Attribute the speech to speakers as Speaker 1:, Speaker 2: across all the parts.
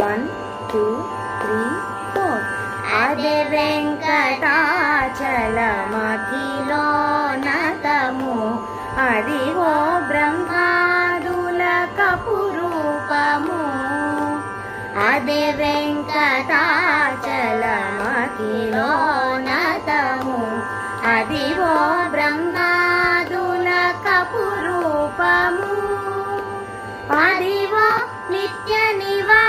Speaker 1: 1 2 3 4 అదే వెంకటాచలమఖిలోన్నతము అదిగో బ్రహ్మాదుల కపురూపము అదే వెంకటాచలమఖిలోన్నతము అదిగో బ్రహ్మాదుల కపురూపము అదిగో నిత్య నివాసమఖిలమునులకు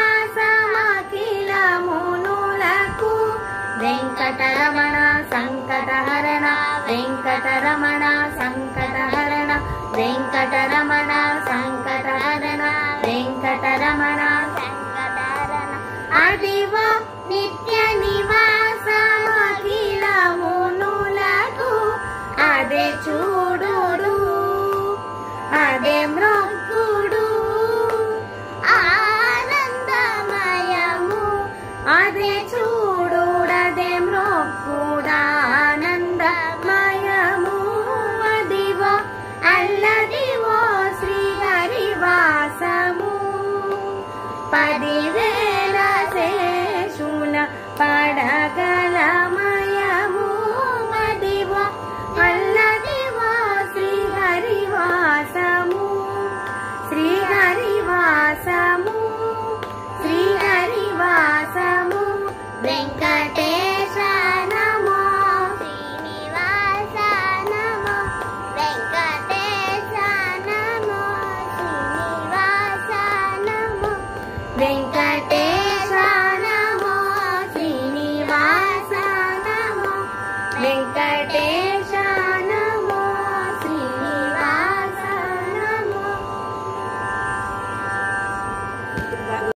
Speaker 1: వెంకటరమణ సంకటహరణ వెంకటరమణ సంకటహరణ వెంకటరమణ సంకటహరణ వెంకటరమణ సంకటహరణ అదిగో నిత్య నివాసమఖిలమునులకు అదే చూడుడు అదే మ్రొక్కుడు ఆనందమయము అదే చూడుడదే మ్రొక్కుడానందమయము అదివో అల్లదివో శ్రీహరివాసము 10,000 శేషుల పడగలమయము అదివో అల్లదివో శ్రీహరివాసము శ్రీహరివాసము శ్రీహరివాసము వెంకటేశ నమో శ్రీనివాస నమో వెంకటేశ నమో శ్రీనివాస నమో వెంకటేశ